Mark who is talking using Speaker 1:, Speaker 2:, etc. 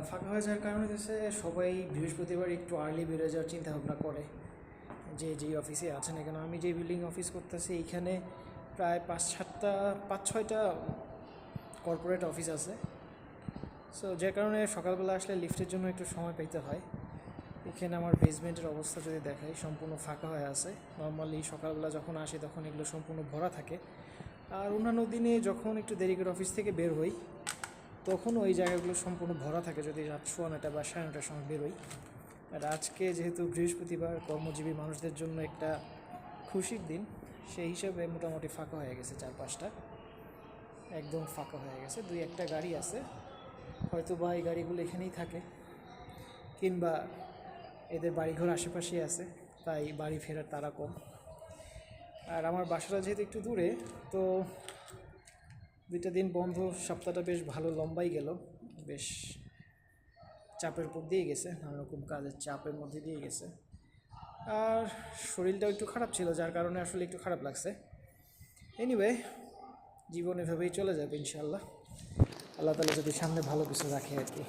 Speaker 1: ফাঁকা হয়ে যাওয়ার কারণ হচ্ছে সবাই বৃহস্পতিবার একটু আর্লি বেরোয় যাওয়ার চিন্তা ভাবনা করে, যে যেই অফিসে আছে না কেন। আমি যে বিল্ডিং অফিস করতেছি এইখানে প্রায় 5-6টা কর্পোরেট অফিস আছে। সো যে কারণে সকালবেলা আসলে লিফটের জন্য একটু সময় পেতে হয়। এখানে আমার বেসমেন্টের অবস্থা যদি দেখাই, সম্পূর্ণ ফাঁকা হয়ে আছে। নর্মালি সকালবেলা যখন আসি তখন এগুলো সম্পূর্ণ ভরা থাকে, আর অন্যান্য দিনে যখন একটু দেরি করে অফিস থেকে বের হই তখন ওই জায়গাগুলো সম্পূর্ণ ভরা থাকে, যদি রাত 9:15 বা 9:30টার সময় বেরোই। আর আজকে যেহেতু বৃহস্পতিবার, কর্মজীবী মানুষদের জন্য একটা খুশির দিন, সেই হিসাবে মোটামুটি ফাঁকা হয়ে গেছে। 4-5টা একদম ফাঁকা হয়ে গেছে। 2-1টা গাড়ি আছে, হয়তো বা এই গাড়িগুলো এখানেই থাকে, কিংবা এদের বাড়িঘর আশেপাশেই আছে, তাই বাড়ি ফেরার তারা কম। আর আমার বাসাটা যেহেতু একটু দূরে, তো 2টা দিন বন্ধ, সপ্তাহটা বেশ ভালো লম্বাই গেল। বেশ চাপের উপর দিয়ে গেছে, নানারকম কাজের চাপের মধ্যে দিয়ে গেছে। আর শরীরটাও একটু খারাপ ছিল, যার কারণে আসলে একটু খারাপ লাগছে। এনিওয়ে, জীবন এভাবেই চলে যাবে ইনশাআল্লাহ, আল্লাহ তাআলা যদি সামনে ভালো কিছু রাখে আর কি।